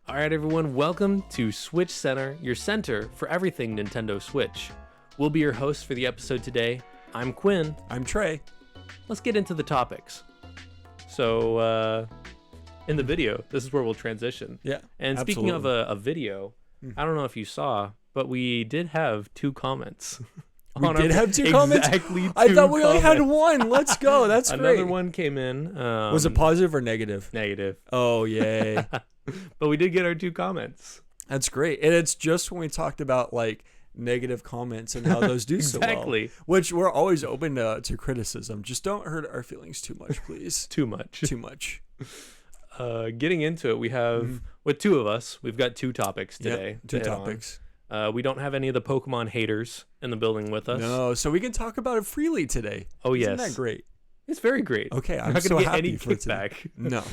All right, everyone, welcome to Switch Center, your center for everything Nintendo Switch. We'll be your hosts for the episode today. I'm Quinn. I'm Trey. Let's get into the topics. So, in the video, this is where we'll transition. Yeah, And speaking of a video, I don't know if you saw, but we did have 2 comments. We did have 2 comments? Exactly 2 I thought we only had comments. 1. Let's go. That's great. Another one came in. Was it positive or negative? Negative. Oh, yay. But we did get our 2 comments. That's great. And it's just when we talked about like negative comments and how those do so well. Exactly. Which we're always open to criticism. Just don't hurt our feelings too much, please. Too much. Too much. Getting into it, we have, with 2 of us, we've got 2 topics today. Yep, 2 topics. We don't have any of the Pokemon haters in the building with us. No, so we can talk about it freely today. Oh, yes. Isn't that great? It's very great. Okay, I'm not so gonna get happy any for kickback. today. No.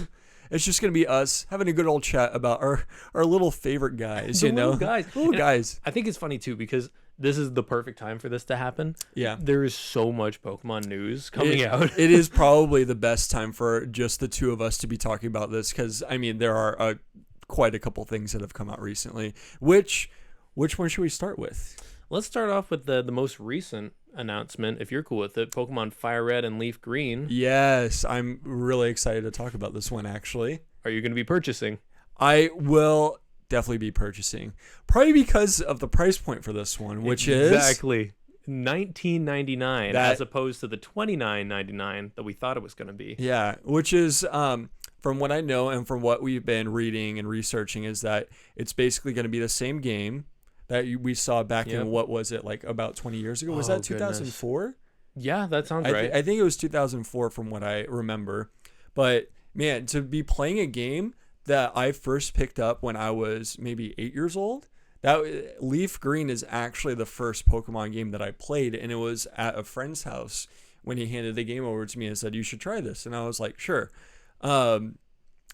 It's just going to be us having a good old chat about our little favorite guys, The little guys. Little And guys. I think it's funny, too, because this is the perfect time for this to happen. Yeah. There is so much Pokemon news coming out. It is probably the best time for just the 2 of us to be talking about this because, I mean, there are quite a couple things that have come out recently. Which one should we start with? Let's start off with the most recent announcement, if you're cool with it. Pokemon Fire Red and Leaf Green. Yes, I'm really excited to talk about this one, actually. Are you going to be purchasing? I will definitely be purchasing. Probably because of the price point for this one, which is... Exactly. $19.99 as opposed to the $29.99 that we thought it was going to be. Yeah, which is... from what I know and from what we've been reading and researching is that it's basically going to be the same game that we saw back in, what was it, like about 20 years ago? Was that 2004? Yeah, that sounds right. I think it was 2004 from what I remember. But, man, to be playing a game that I first picked up when I was maybe 8 years old, that Leaf Green is actually the first Pokemon game that I played, and it was at a friend's house when he handed the game over to me and said, "You should try this." And I was like, "Sure."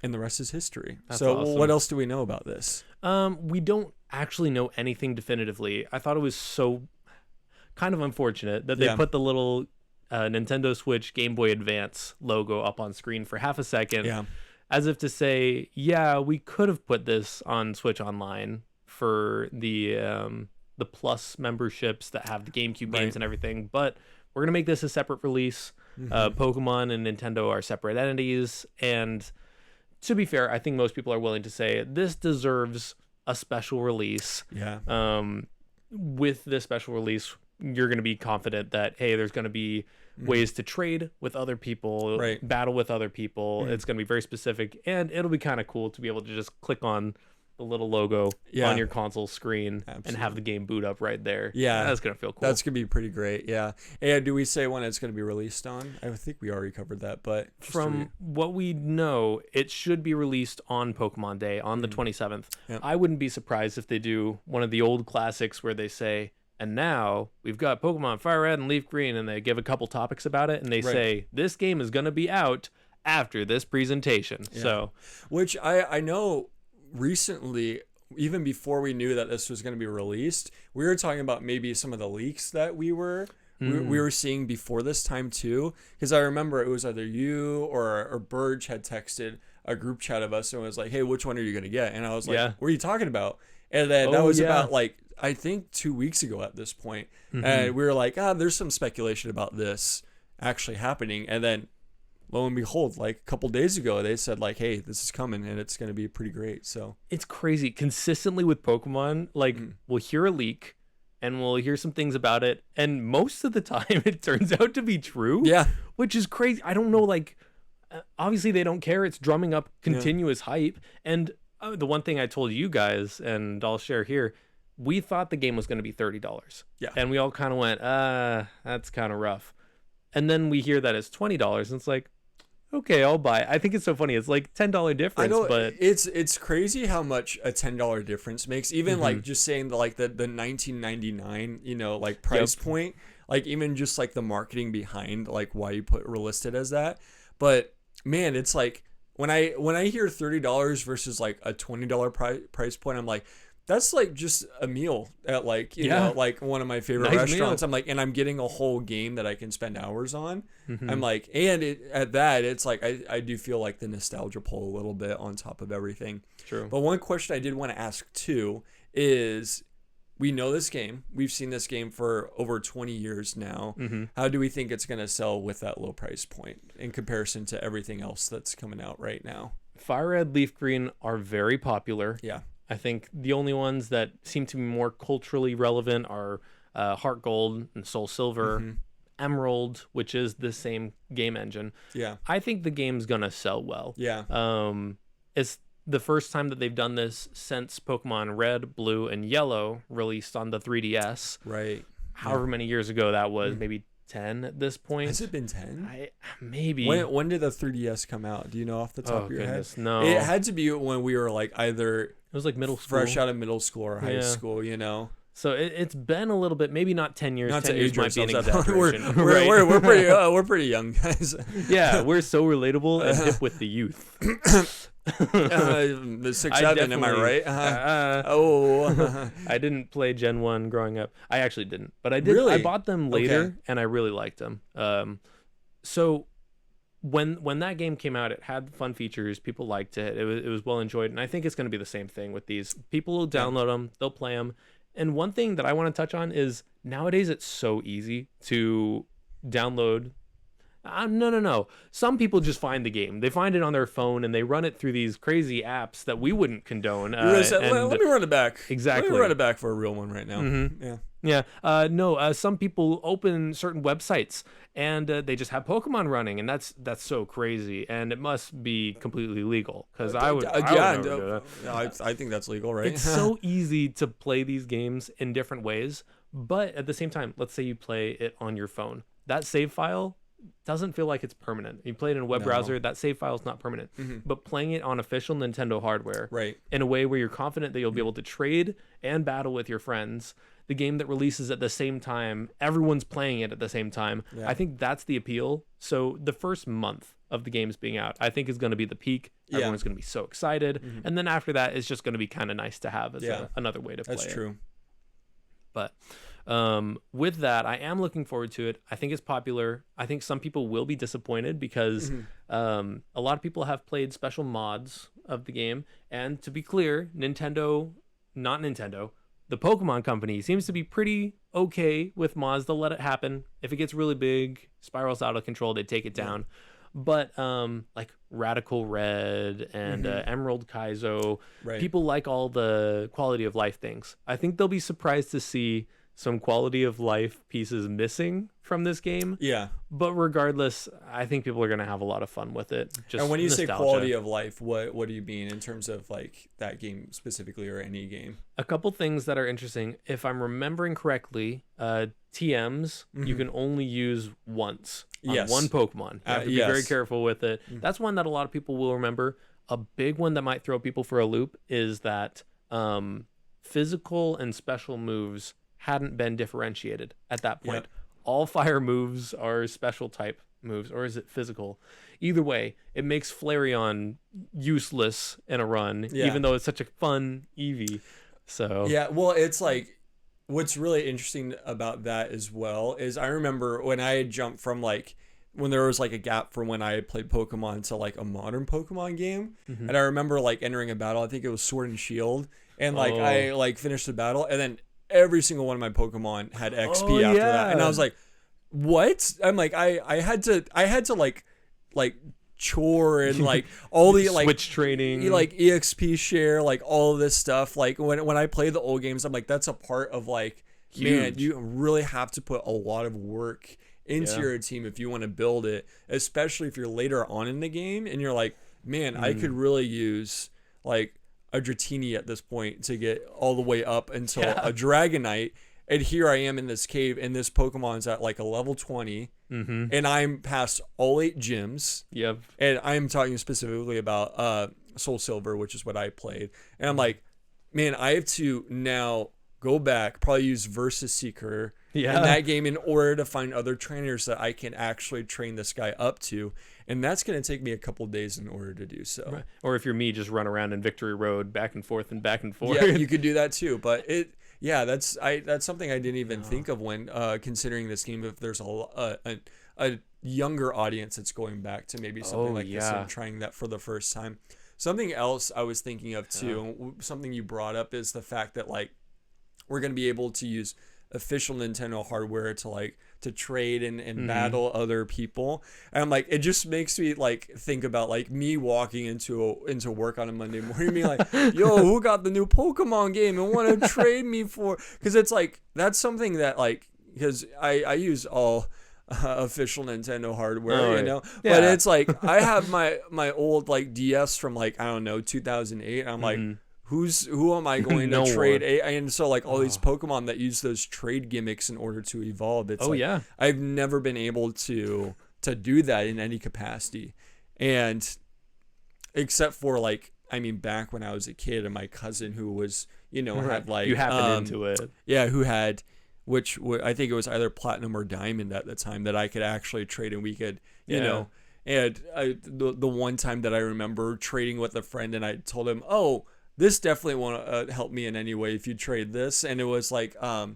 And the rest is history. That's so awesome. What else do we know about this? We don't actually know anything definitively. I thought it was so kind of unfortunate that they put the little Nintendo Switch Game Boy Advance logo up on screen for half a second, as if to say, yeah, we could have put this on Switch Online for the Plus memberships that have the GameCube games and everything, but we're going to make this a separate release. Pokemon and Nintendo are separate entities, and to be fair, I think most people are willing to say this deserves a special release. Yeah. With this special release, you're going to be confident that, hey, there's going to be ways to trade with other people, battle with other people. It's going to be very specific, and it'll be kind of cool to be able to just click on the little logo on your console screen and have the game boot up right there. Yeah. That's going to feel cool. That's going to be pretty great. Yeah. And do we say when it's going to be released on? I think we already covered that, but from what we know, it should be released on Pokemon Day on the 27th. Yep. I wouldn't be surprised if they do one of the old classics where they say, and now we've got Pokemon Fire Red and Leaf Green, and they give a couple topics about it, and they say, this game is going to be out after this presentation. Yeah. So, which I know recently, even before we knew that this was going to be released, we were talking about maybe some of the leaks that we were seeing before this time too, because I remember it was either you or Burge had texted a group chat of us and was like, "Hey, which one are you going to get?" And I was like, "What are you talking about?" And then that was about like I think 2 weeks ago at this point, and we were like, there's some speculation about this actually happening," and then lo and behold, like a couple days ago, they said like, "Hey, this is coming and it's going to be pretty great." So it's crazy. Consistently with Pokemon, like we'll hear a leak and we'll hear some things about it, and most of the time it turns out to be true. Yeah, which is crazy. I don't know. Like, obviously they don't care. It's drumming up continuous hype. And the one thing I told you guys, and I'll share here, we thought the game was going to be $30. Yeah, and we all kind of went, that's kind of rough. And then we hear that it's $20, and it's like, okay, I'll buy it. I think it's so funny. It's like $10 difference. I know, but it's crazy how much a $10 difference makes. Even like just saying the $19.99, like price point, like even just like the marketing behind like why you listed as that. But man, it's like when I hear $30 versus like a $20 price point, I'm like, that's like just a meal at like, you know, like one of my favorite restaurants. Meal. I'm like, and I'm getting a whole game that I can spend hours on. I'm like, and it's like, I do feel like the nostalgia pull a little bit on top of everything. True. But one question I did want to ask too is, we know this game. We've seen this game for over 20 years now. How do we think it's going to sell with that low price point in comparison to everything else that's coming out right now? Fire Red, Leaf Green are very popular. Yeah. I think the only ones that seem to be more culturally relevant are Heart Gold and Soul Silver, Emerald, which is the same game engine. Yeah. I think the game's going to sell well. Yeah. It's the first time that they've done this since Pokemon Red, Blue, and Yellow released on the 3DS. Right. However many years ago that was, maybe 10 at this point. Has it been 10? Maybe. When did the 3DS come out? Do you know off the top of your head? No. It had to be when we were like either... It was like middle school. Fresh out of middle school or high school, you know? So it's been a little bit, maybe not 10 years. Not 10 to years age might be an ourselves. exaggeration. We're pretty young, guys. Yeah, we're so relatable and hip with the youth. The 6'7", am I right? I didn't play Gen 1 growing up. I actually didn't, but I did. Really? I bought them later, and I really liked them. So when that game came out, it had fun features. People liked it. It was well enjoyed, and I think it's going to be the same thing with these. People will download them, they'll play them. And one thing that I want to touch on is nowadays it's so easy to download. No. Some people just find the game. They find it on their phone and they run it through these crazy apps that we wouldn't condone. Let me run it back. Exactly. Let me run it back for a real one right now. Yeah. Some people open certain websites and they just have Pokemon running, and that's so crazy. And it must be completely legal because I think that's legal, right? It's so easy to play these games in different ways, but at the same time, let's say you play it on your phone. That save file doesn't feel like it's permanent. You play it in a web browser, that save file is not permanent. But playing it on official Nintendo hardware, right, in a way where you're confident that you'll be able to trade and battle with your friends, the game that releases at the same time, everyone's playing it at the same time. Yeah. I think that's the appeal. So the first month of the games being out, I think is going to be the peak. Everyone's going to be so excited. And then after that, it's just going to be kind of nice to have as another way to play it. That's true. But with that, I am looking forward to it. I think it's popular. I think some people will be disappointed because a lot of people have played special mods of the game. And to be clear, the Pokemon company seems to be pretty okay with mods. They'll let it happen. If it gets really big, spirals out of control, they take it down. But like Radical Red and Emerald Kaizo, people like all the quality of life things. I think they'll be surprised to see some quality of life pieces missing from this game. Yeah. But regardless, I think people are going to have a lot of fun with it. And when you say quality of life, what do you mean in terms of like that game specifically or any game? A couple things that are interesting. If I'm remembering correctly, TMs you can only use once on one Pokemon. You have to be very careful with it. That's one that a lot of people will remember. A big one that might throw people for a loop is that physical and special moves hadn't been differentiated at that point. All fire moves are special type moves, or is it physical? Either way, it makes Flareon useless in a run, even though it's such a fun Eevee. So well, it's like what's really interesting about that as well is I remember when I jumped from like when there was like a gap from when I had played Pokemon to like a modern Pokemon game, and I remember like entering a battle. I think it was Sword and Shield, and like I like finished the battle, and then every single one of my Pokemon had XP after that. And I was like, what? I'm like, I had to like chore and like all the like switch training, like EXP share, like all of this stuff. Like when I play the old games, I'm like, that's a part of like, man, you really have to put a lot of work into your team if you want to build it, especially if you're later on in the game and you're like, man, I could really use like a Dratini at this point to get all the way up until a Dragonite, and here I am in this cave, and this Pokemon's at like a level 20, and I'm past all 8 gyms. And I'm talking specifically about Soul Silver, which is what I played, and I'm like, man, I have to now go back, probably use Versus Seeker in that game in order to find other trainers that I can actually train this guy up to. And that's going to take me a couple days in order to do so. Right. Or if you're me, just run around in Victory Road back and forth and back and forth. Yeah, you could do that too. But that's something I didn't even think of when considering this game. If there's a younger audience that's going back to maybe something this and trying that for the first time. Something else I was thinking of too, something you brought up, is the fact that like we're going to be able to use official Nintendo hardware to trade and battle other people. And I'm like, it just makes me like think about like me walking into work on a Monday morning being like, yo, who got the new Pokemon game and want to trade me for? Because it's like, that's something that like, because I use all official Nintendo hardware, you know, but it's like I have my old like DS from like, I don't know, 2008. And I'm like, who am I going to trade? And so like all these Pokemon that use those trade gimmicks in order to evolve. It's I've never been able to do that in any capacity. And except for like, I mean, back when I was a kid and my cousin who was, you know, had like, you happened into it. Yeah. Who had, which I think it was either platinum or diamond at the time, that I could actually trade, and we could, you know, and the one time that I remember trading with a friend, and I told him, oh, this definitely won't help me in any way if you trade this. And it was like, I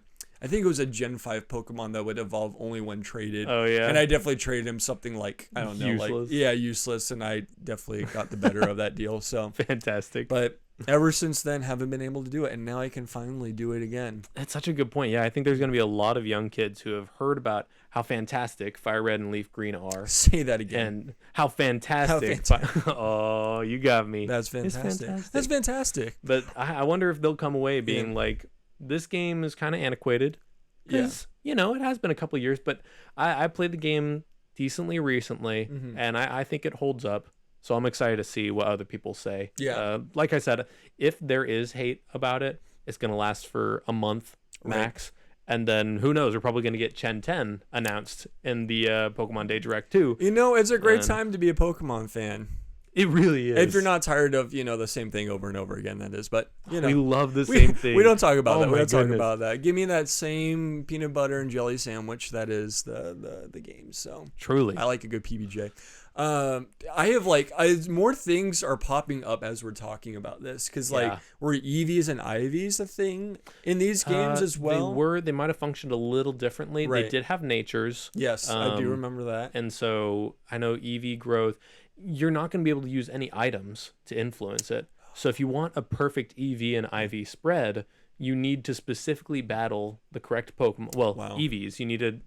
think it was a Gen 5 Pokemon that would evolve only when traded. Oh, yeah. And I definitely traded him something like, I don't know, useless. Useless. And I definitely got the better of that deal. So fantastic. But ever since then, haven't been able to do it. And now I can finally do it again. That's such a good point. Yeah, I think there's going to be a lot of young kids who have heard about how fantastic Fire Red and Leaf Green are. Say that again. And how fantastic. Oh, you got me. That's fantastic. That's fantastic. But I wonder if they'll come away being like, this game is kind of antiquated. Because, you know, it has been a couple of years. But I played the game decently recently, and I think it holds up. So I'm excited to see what other people say. Yeah. Like I said, if there is hate about it, it's going to last for a month max. And then who knows? We're probably going to get Gen 10 announced in the Pokemon Day Direct too. You know, it's a great time to be a Pokemon fan. It really is. If you're not tired of, you know, the same thing over and over again, that is. But, you know. We love the same thing. We don't talk about that. We don't talk about that. Give me that same peanut butter and jelly sandwich that is the game. So truly. I like a good PBJ. I have more things are popping up as we're talking about this, because were EVs and IVs a thing in these games as well? They might have functioned a little differently. They did have natures. Yes, I do remember that. And so I know EV growth, you're not going to be able to use any items to influence it. So if you want a perfect EV and IV spread, you need to specifically battle the correct Pokemon. Well, EVs, you need to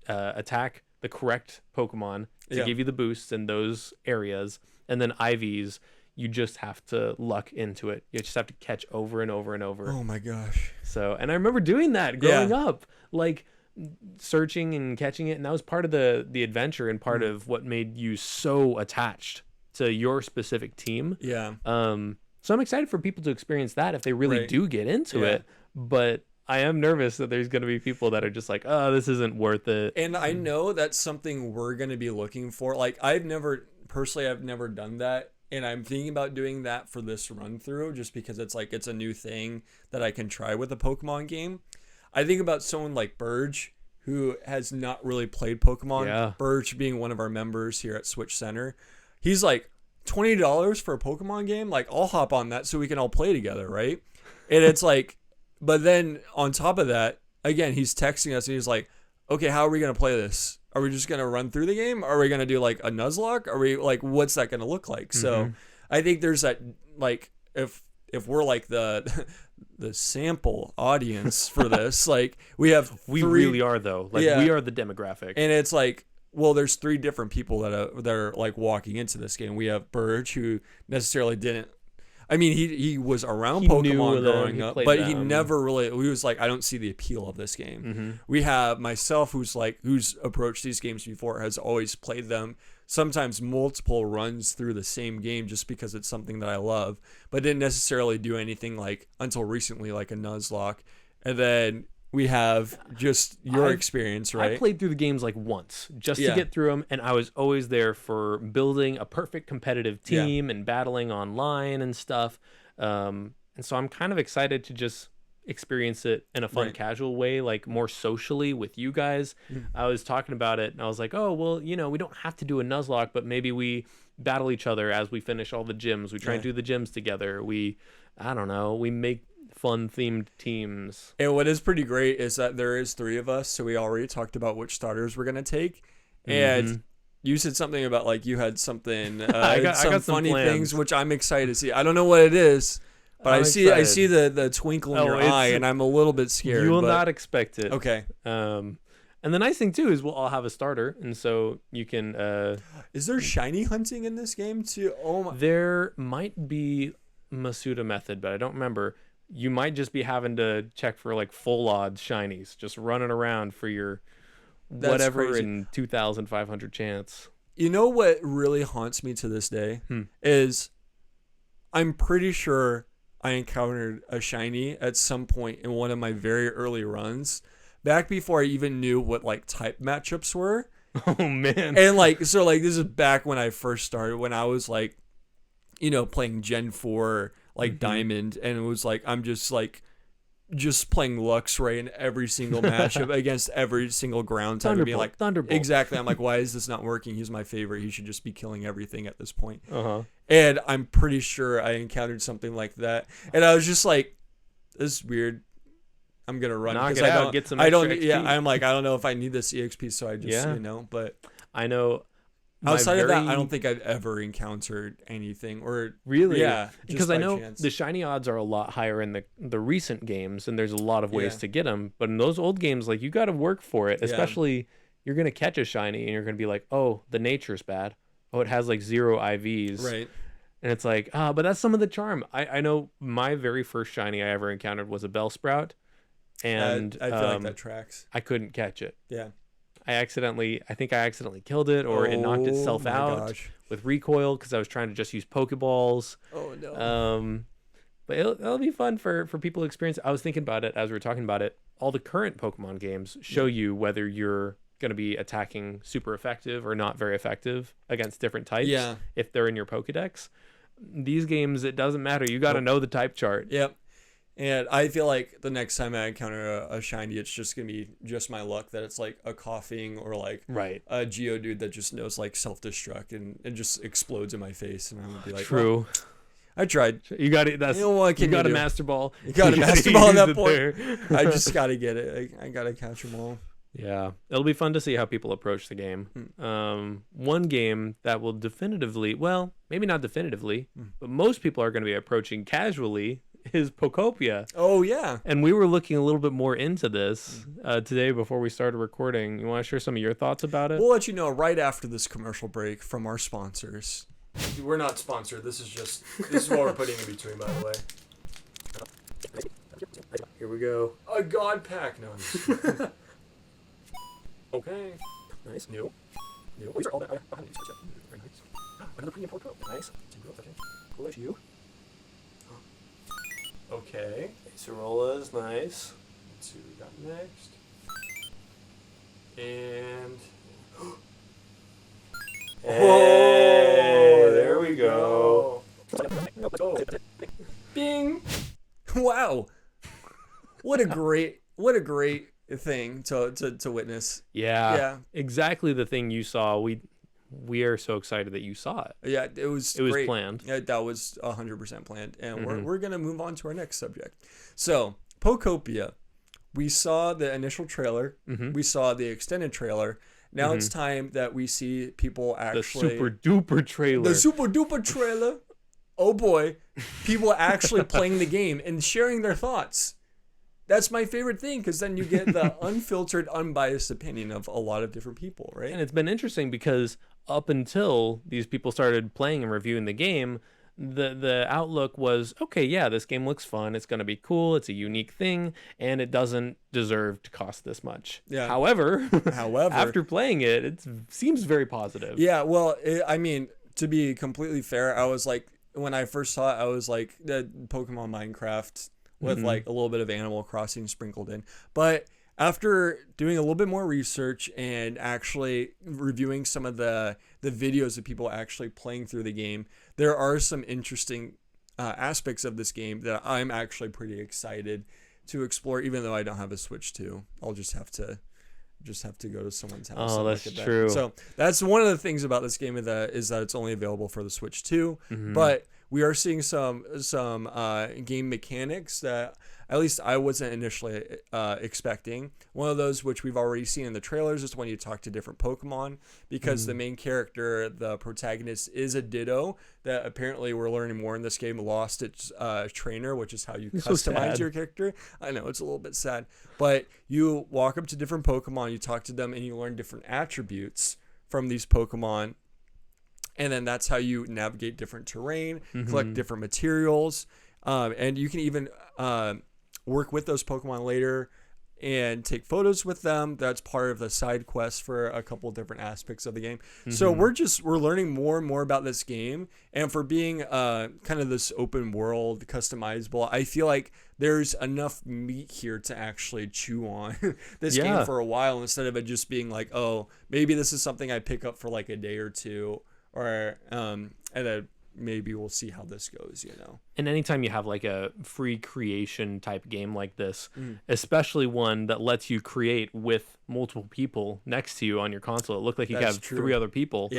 attack the correct Pokemon to give you the boosts in those areas. And then IVs, you just have to luck into it. You just have to catch over and over and over. Oh my gosh. So, and I remember doing that growing up, like searching and catching it. And that was part of the adventure and part of what made you so attached to your specific team. Yeah. So I'm excited for people to experience that if they really do get into it. But I am nervous that there's going to be people that are just like, oh, this isn't worth it. And I know that's something we're going to be looking for. Like, I've never done that. And I'm thinking about doing that for this run through, just because it's like, it's a new thing that I can try with a Pokemon game. I think about someone like Burge, who has not really played Pokemon. Yeah. Burge being one of our members here at Switch Center. He's like, $20 for a Pokemon game? Like, I'll hop on that so we can all play together, right? And it's like, but then on top of that, again, he's texting us and he's like, okay, how are we going to play this? Are we just going to run through the game? Are we going to do like a Nuzlocke? Are we like, what's that going to look like? So I think there's that, like, if we're like the sample audience for this, like we really are though. Like we are the demographic. And it's like, well, there's 3 different people that are like walking into this game. We have Burge, who necessarily didn't. I mean, he was around Pokemon growing up, but he never really. He was like, I don't see the appeal of this game. We have myself, who's approached these games before, has always played them. Sometimes multiple runs through the same game just because it's something that I love, but didn't necessarily do anything like until recently, like a Nuzlocke, and then. We have just your experience, right? I played through the games like once just to get through them, and I was always there for building a perfect competitive team and battling online and stuff. And so I'm kind of excited to just experience it in a fun, casual way, like more socially with you guys. I was talking about it and I was like, oh, well, we don't have to do a Nuzlocke, but maybe we battle each other as we finish all the gyms. We try and do the gyms together. I don't know, we make fun themed teams. And what is pretty great is that there is 3 of us, so we already talked about which starters we're going to take. And you said something about like you had something, I got some funny plans. Things, which I'm excited to see. I don't know what it is, but I see the twinkle in your eye, and I'm a little bit scared. You will not expect it. Okay. And the nice thing too is we'll all have a starter, and so you can. Is there shiny hunting in this game too? Oh my. There might be Masuda method, but I don't remember. You might just be having to check for like full odds shinies, just running around for your whatever in 2,500 chance. You know what really haunts me to this day is I'm pretty sure I encountered a shiny at some point in one of my very early runs, back before I even knew what like type matchups were. Oh man. And like, so like this is back when I first started, when I was like, playing Gen 4 like Diamond, and it was like I'm just playing Luxray in every single matchup against every single ground type, and being like, Thunderbolt. Exactly. I'm like, why is this not working? He's my favorite. He should just be killing everything at this point. Uh-huh. And I'm pretty sure I encountered something like that, and I was just like, this is weird. I'm gonna run because I don't. Yeah, I'm like, I don't know if I need this EXP, so I just but I know. Outside of that, I don't think I've ever encountered anything, or really, yeah, because I know the shiny odds are a lot higher in the recent games, and there's a lot of ways to get them. But in those old games, like you got to work for it. Especially, you're gonna catch a shiny, and you're gonna be like, oh, the nature's bad. Oh, it has like 0 IVs, right? And it's like, but that's some of the charm. I know my very first shiny I ever encountered was a Bellsprout, and I feel like that tracks. I couldn't catch it. Yeah. I think I accidentally killed it, or it knocked itself out with recoil because I was trying to just use Pokeballs. Oh no. But it'll be fun for people to experience. I was thinking about it as we were talking about it. All the current Pokemon games show you whether you're going to be attacking super effective or not very effective against different types. Yeah. If they're in your Pokedex. These games, it doesn't matter. You got to know the type chart. Yep. And I feel like the next time I encounter a shiny, it's just going to be just my luck that it's like a coughing or like a Geodude that just knows like self-destruct and it just explodes in my face. And I'm going to be like, true. Well, I tried. You got it. That's, you got a Master Ball. You got a Master Ball at that point. I just got to get it. I got to catch them all. Yeah. It'll be fun to see how people approach the game. One game that will definitively, well, maybe not definitively, but most people are going to be approaching casually is Pokopia. Oh, yeah. And we were looking a little bit more into this today before we started recording. You want to share some of your thoughts about it? We'll let you know right after this commercial break from our sponsors. We're not sponsored. This is what we're putting in between, by the way. Here we go. A God Pack. No, I'm just... Okay. Nice. New. These are all that. Very nice. Another premium Poco. Nice. Okay. Cool as you. Okay. Acerola's nice. Let's see what we got next. And hey, there we go. Bing. Wow. What a great thing to witness. Yeah. Exactly the thing you saw. We are so excited that you saw it. Yeah, it was planned. Yeah, that was 100% planned. And we're going to move on to our next subject. So, Pokopia. We saw the initial trailer. We saw the extended trailer. Now it's time that we see people actually... The super duper trailer. The super duper trailer. Oh boy. People actually playing the game and sharing their thoughts. That's my favorite thing, because then you get the unfiltered, unbiased opinion of a lot of different people, right? And it's been interesting because up until these people started playing and reviewing the game, the outlook was, okay, yeah, this game looks fun. It's going to be cool. It's a unique thing, and it doesn't deserve to cost this much. Yeah. However, after playing it, it seems very positive. Yeah, well, I mean, to be completely fair, I was like, when I first saw it, I was like, the Pokemon Minecraft with like a little bit of Animal Crossing sprinkled in. But after doing a little bit more research and actually reviewing some of the videos of people actually playing through the game, there are some interesting aspects of this game that I'm actually pretty excited to explore. Even though I don't have a Switch 2, I'll just have to go to someone's house. Oh, and that's look at true. That. So that's one of the things about this game is that it's only available for the Switch 2. Mm-hmm. But we are seeing some game mechanics that at least I wasn't initially expecting. One of those, which we've already seen in the trailers, is when you talk to different Pokemon, because the main character, the protagonist, is a Ditto that apparently we're learning more in this game lost its trainer, which is how you customize your character. I know, it's a little bit sad, but you walk up to different Pokemon, you talk to them, and you learn different attributes from these Pokemon. And then that's how you navigate different terrain, collect different materials, and you can even work with those Pokemon later and take photos with them. That's part of the side quest for a couple of different aspects of the game. So we're learning more and more about this game, and for being kind of this open world, customizable, I feel like there's enough meat here to actually chew on this game for a while, instead of it just being like, oh, maybe this is something I pick up for like a day or two, or and then maybe we'll see how this goes, you know. And anytime you have like a free creation type game like this, especially one that lets you create with multiple people next to you on your console, it looked like you have 3 other people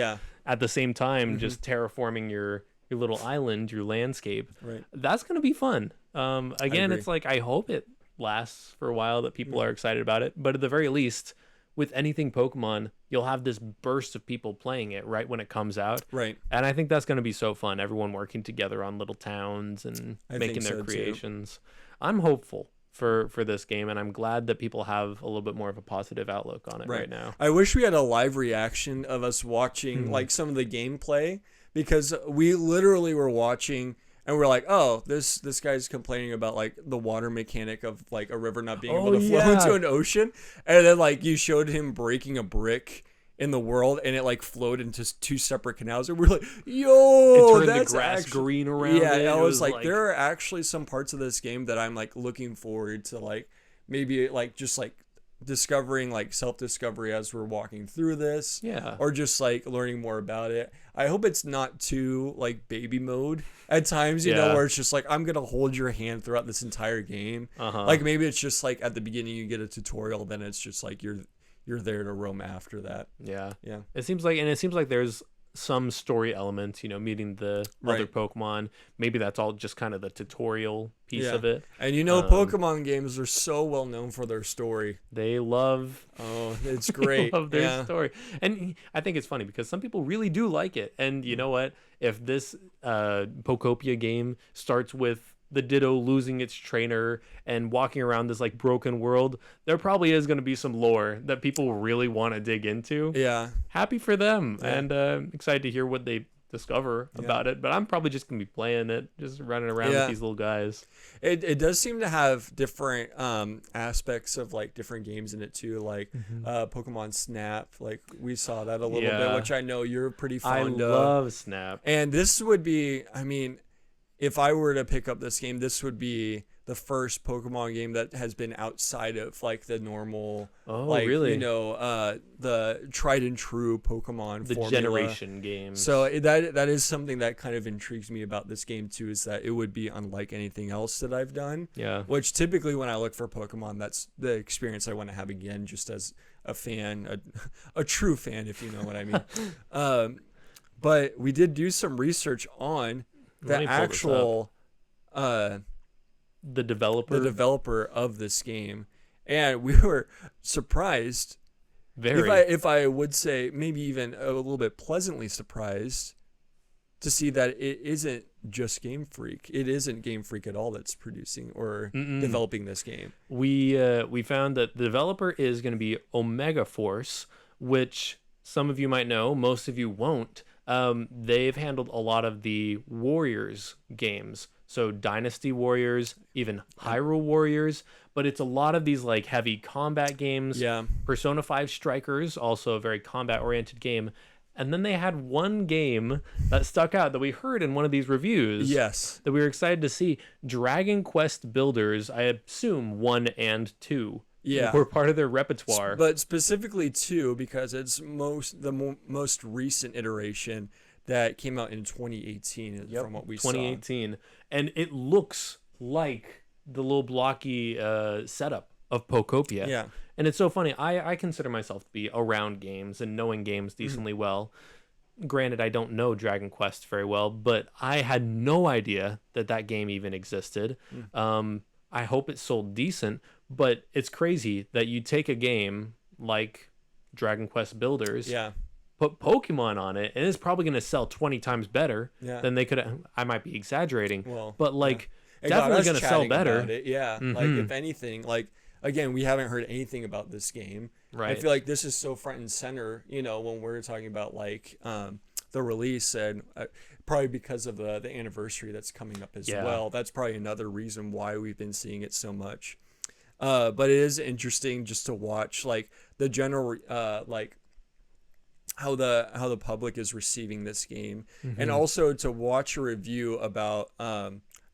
at the same time just terraforming your little island, your landscape. Right. That's going to be fun. Again, it's like, I hope it lasts for a while, that people are excited about it. But at the very least, with anything Pokemon, you'll have this burst of people playing it right when it comes out. Right. And I think that's going to be so fun. Everyone working together on little towns and making their creations. I'm hopeful for this game, and I'm glad that people have a little bit more of a positive outlook on it right now. I wish we had a live reaction of us watching like some of the gameplay, because we literally were watching and we're like, oh, this guy's complaining about like the water mechanic of like a river not being able to flow into an ocean. And then like you showed him breaking a brick in the world, and it like flowed into 2 separate canals. And we're like, yo, it turned that's the grass green around. Yeah, it. I was like, there are actually some parts of this game that I'm like looking forward to, like maybe like just like discovering, like self-discovery as we're walking through this, or just like learning more about it. I hope it's not too like baby mode at times, you know, where it's just like, I'm gonna hold your hand throughout this entire game. Like maybe it's just like at the beginning you get a tutorial, then it's just like you're there to roam after that. It seems like there's some story element, you know, meeting the other Pokemon. Maybe that's all just kind of the tutorial piece of it. And you know, Pokemon games are so well known for their story. They love it's great. They love their story. And I think it's funny because some people really do like it. And you know what? If this Pokopia game starts with the Ditto losing its trainer and walking around this like broken world, there probably is going to be some lore that people really want to dig into. Happy for them, and excited to hear what they discover about it. But I'm probably just gonna be playing it, just running around with these little guys. It does seem to have different aspects of like different games in it too, like Pokemon Snap. Like we saw that a little bit, which I know you're pretty fond of. I love Snap. And this would be, I mean, if I were to pick up this game, this would be the first Pokemon game that has been outside of like the normal, you know, the tried and true Pokemon formula. Generation games. So that is something that kind of intrigues me about this game too, is that it would be unlike anything else that I've done. Which typically when I look for Pokemon, that's the experience I want to have again, just as a fan, a true fan, if you know what I mean. But we did do some research on the actual the developer of this game, and we were surprised, if I would say maybe even a little bit pleasantly surprised, to see that it isn't just Game Freak. It isn't Game Freak at all that's producing or developing this game. We found that the developer is going to be Omega Force, which some of you might know, most of you won't. They've handled a lot of the Warriors games, so Dynasty Warriors, even Hyrule Warriors, but it's a lot of these like heavy combat games. Persona 5 Strikers, also a very combat oriented game. And then they had one game that stuck out that we heard in one of these reviews. That we were excited to see. Dragon Quest Builders, I assume 1 and 2. Were part of their repertoire. But specifically 2, because it's the most recent iteration that came out in 2018 from what we saw. 2018. And it looks like the little blocky setup of Pokopia. Yeah. And it's so funny. I consider myself to be around games and knowing games decently well. Granted, I don't know Dragon Quest very well, but I had no idea that game even existed. I hope it sold decent, but it's crazy that you take a game like Dragon Quest Builders, put Pokemon on it, and it's probably going to sell 20 times better than they could. I might be exaggerating, but like definitely going to sell better. Like if anything, like again, we haven't heard anything about this game. Right. I feel like this is so front and center, you know, when we're talking about like the release, and probably because of the anniversary that's coming up as well. That's probably another reason why we've been seeing it so much. But it is interesting just to watch like the general like how the public is receiving this game, and also to watch a review about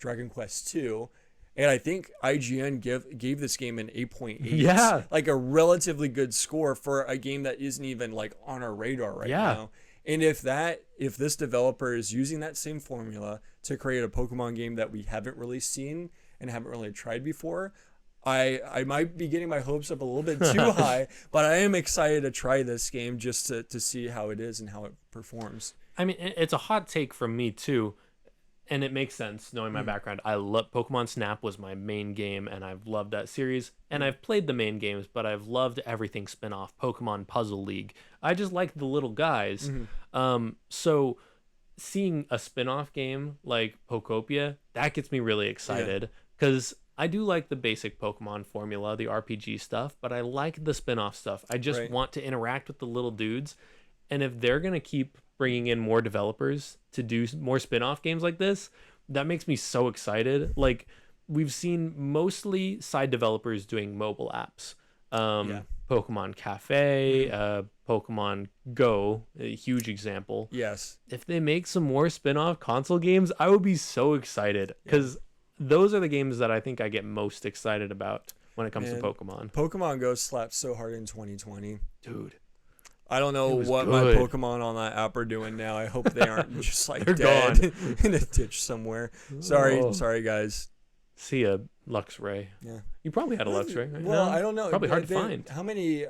Dragon Quest 2. And I think IGN gave this game an 8.8. Yeah. Like a relatively good score for a game that isn't even like on our radar right now. And if this developer is using that same formula to create a Pokemon game that we haven't really seen and haven't really tried before, I might be getting my hopes up a little bit too high, but I am excited to try this game just to see how it is and how it performs. I mean, it's a hot take from me too. And it makes sense knowing my background. I love Pokemon Snap was my main game, and I've loved that series. And I've played the main games, but I've loved everything spin-off. Pokemon Puzzle League. I just like the little guys. So seeing a spin-off game like Pokopia, that gets me really excited because I do like the basic Pokemon formula, the RPG stuff, but I like the spin-off stuff. I just want to interact with the little dudes. And if they're going to keep bringing in more developers to do more spin-off games like this, that makes me so excited. Like we've seen mostly side developers doing mobile apps. Pokemon Cafe, Pokemon Go, a huge example. Yes. If they make some more spin-off console games, I would be so excited because those are the games that I think I get most excited about when it comes to Pokemon. Pokemon Go slapped so hard in 2020. Dude. I don't know what my Pokemon on that app are doing now. I hope they aren't just like dead gone in a ditch somewhere. Sorry guys. See ya, Luxray. Yeah. You probably had a Luxray. Right? Well, I don't know. Probably hard to find. How many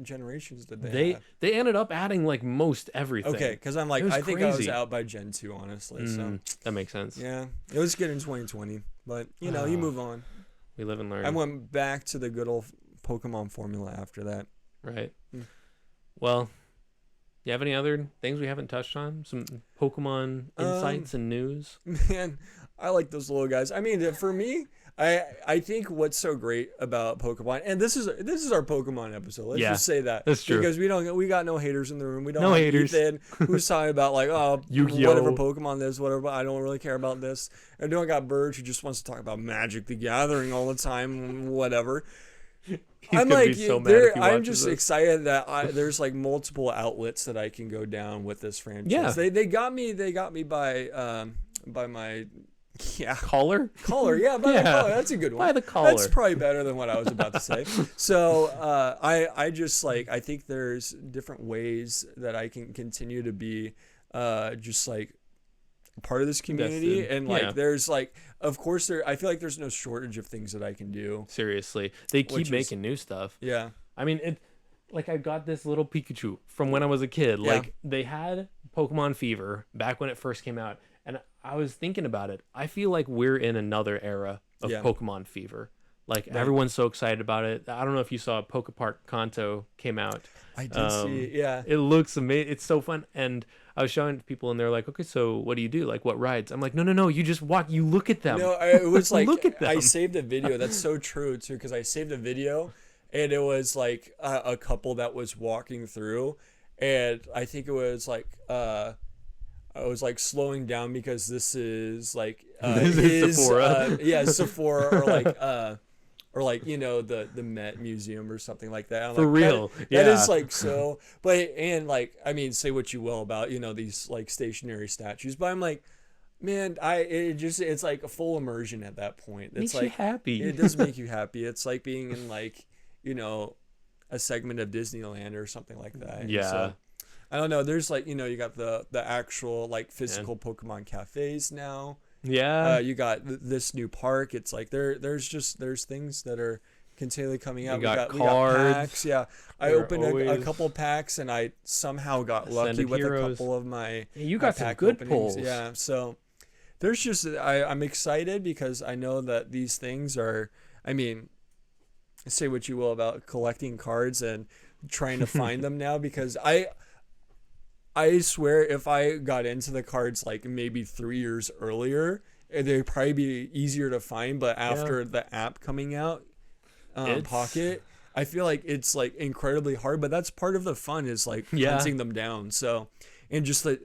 generations did they have? They ended up adding like most everything. Okay, because I'm like, I think I was out by Gen 2, honestly. So that makes sense. Yeah. It was good in 2020. But, you know, you move on. We live and learn. I went back to the good old Pokemon formula after that. Right. Well, you have any other things we haven't touched on? Some Pokemon insights and news? Man, I like those little guys. I mean, for me, I think what's so great about Pokemon, and this is our Pokemon episode. Let's just say that. That's true. Because we got no haters in the room. We don't have haters. Ethan who's talking about like, oh, Yu-Gi-Oh. Whatever Pokemon this, whatever. I don't really care about this. And don't got Birch who just wants to talk about Magic the Gathering all the time, whatever. I'm like, so I'm just excited that there's like multiple outlets that I can go down with this franchise. Yeah. They got me by my collar. By the collar. That's a good one. By the collar. That's probably better than what I was about to say. So I just like, I think there's different ways that I can continue to be just like part of this community. And like there's like, of course I feel like there's no shortage of things that I can do. Seriously, they keep making new stuff. I mean, like I got this little Pikachu from when I was a kid. Like they had Pokemon Fever back when it first came out, and I was thinking about it. I feel like we're in another era of Pokemon Fever. Like everyone's so excited about it. I don't know if you saw Pokepark Kanto came out. I did see it. Yeah, it looks amazing. It's so fun. And I was showing it to people, and they're like, "Okay, so what do you do? Like, what rides?" I'm like, "No. You just walk. You look at them." No, it was like look at them. I saved a video. That's so true too, because I saved a video, and it was like a couple that was walking through, and I think it was like I was like slowing down because this is like Sephora. Sephora or like you know the Met Museum or something like that. I'm For like, real, that is like so. But and like I mean, say what you will about you know these like stationary statues, but I'm like, man, it's like a full immersion at that point. It's makes like you happy. It does make you happy. It's like being in like you know a segment of Disneyland or something like that. Yeah. So, I don't know. There's like you know you got the actual like physical Pokemon cafes now. Yeah. You got this new park. It's like there's things that are continually coming out. We got we cards. got packs. Yeah, I We're opened a always- couple packs, and I somehow got lucky Ascended with Heroes. a couple of my Yeah, you my got some pack good openings. pulls. Yeah, so there's just I'm excited because I know that these things are. I mean, say what you will about collecting cards and trying to find them now, because I swear if I got into the cards like maybe 3 years earlier, they'd probably be easier to find. But after the app coming out, Pocket, I feel like it's like incredibly hard. But that's part of the fun, is like hunting them down. So, and just the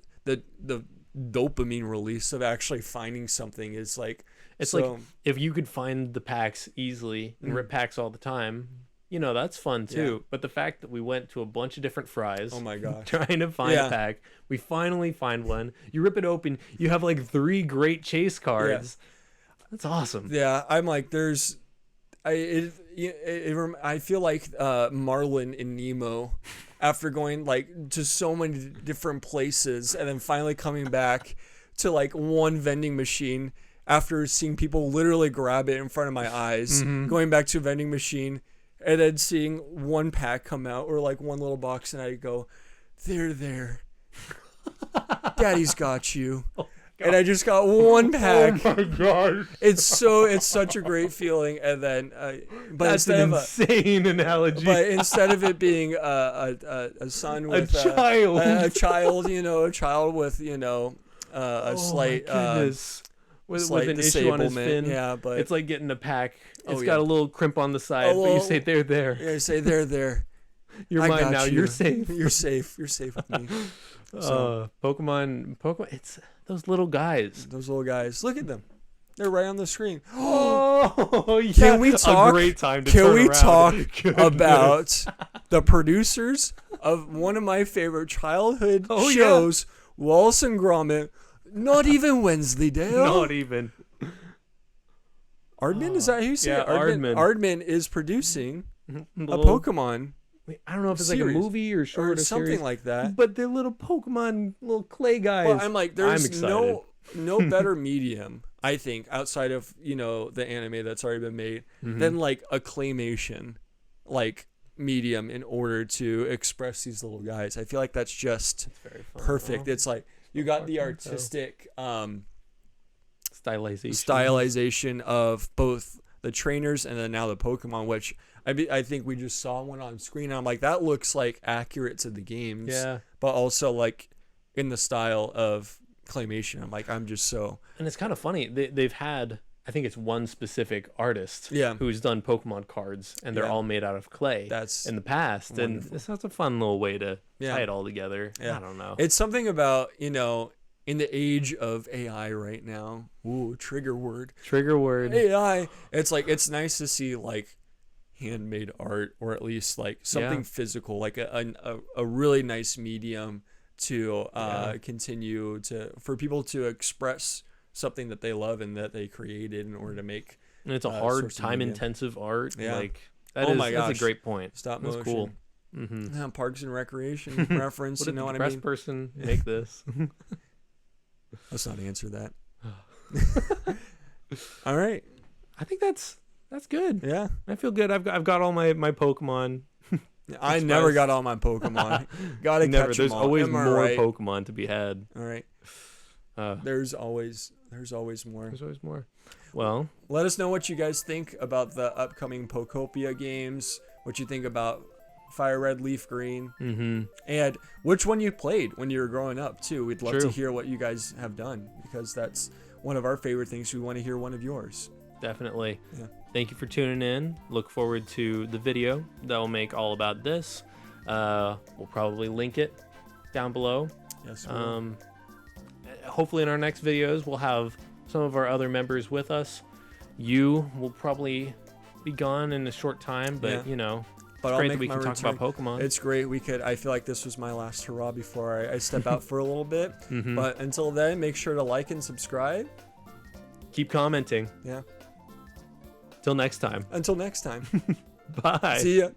dopamine release of actually finding something is like, it's like if you could find the packs easily and rip packs all the time, you know, that's fun too. Yeah. But the fact that we went to a bunch of different fries, oh my gosh, trying to find a pack, we finally find one. You rip it open, you have like 3 great chase cards. That's awesome. Yeah, I'm like, I feel like Marlin and Nemo, after going like to so many different places and then finally coming back to like one vending machine after seeing people literally grab it in front of my eyes, going back to a vending machine and then seeing one pack come out, or like one little box, and I go, there. Daddy's got you. And I just got one pack. Oh my gosh. It's such a great feeling. And then, but that's an insane analogy. But instead of it being a son with a child, you know, a child with, you know, a slight with an issue on his fin. Yeah, but it's like getting a pack. It's got a little crimp on the side, but you say there. Yeah, you say there. You're mine now. You're safe. You're safe. You're safe with me. So, Pokemon. It's those little guys. Those little guys. Look at them. They're right on the screen. Oh, yeah. Can we talk? A great time to Can turn we around. talk Goodness. about the producers of one of my favorite childhood shows, Wallace and Gromit? Not even Wensleydale. Not even. Aardman, is that who you say? Yeah, Aardman. Aardman is producing a Pokemon. I don't know if it's series, like a movie or short or something series, like that. but they're little Pokemon, little clay guys. Well, I'm like, there's excited. no better medium, I think, outside of, you know, the anime that's already been made, than like a claymation like medium in order to express these little guys. I feel like that's just perfect. It's like you got the artistic stylization of both the trainers and then now the Pokemon, which I think we just saw one on screen. And I'm like, that looks like accurate to the games, but also like in the style of claymation. I'm like, I'm just so. And it's kind of funny. They've had, I think it's one specific artist who's done Pokemon cards, and they're all made out of clay. That's in the past, wonderful. And that's a fun little way to tie it all together. I don't know. It's something about, you know, in the age of AI right now. Ooh, trigger word. AI. It's like, it's nice to see like handmade art, or at least like something physical, like a really nice medium to continue for people to express something that they love and that they created in order to make. And it's a hard, time-intensive art. Yeah. Like that's a great point. Stop motion. That's cool. Mm-hmm. Parks and Recreation reference. What you know what I mean? Press person make this. Let's not answer that. All right. I think that's good. Yeah, I feel good. I've got all my Pokemon. I never got all my Pokemon. Gotta catch them all. There's always more right? Pokemon to be had. All right. There's always more. There's always more. Well, let us know what you guys think about the upcoming Pokopia games. What you think about Fire Red, Leaf Green, and which one you played when you were growing up too. We'd love to hear what you guys have done, because that's one of our favorite things. We want to hear one of yours. Definitely. Yeah. Thank you for tuning in. Look forward to the video that will make all about this. We'll probably link it down below. Yes. Hopefully in our next videos we'll have some of our other members with us. You will probably be gone in a short time, but you know, but it's I'll great make that we my can return. talk about Pokemon. It's great. I feel like this was my last hurrah before I step out for a little bit. But until then, make sure to like and subscribe. Keep commenting. Yeah. Till next time. Until next time. Bye. See ya.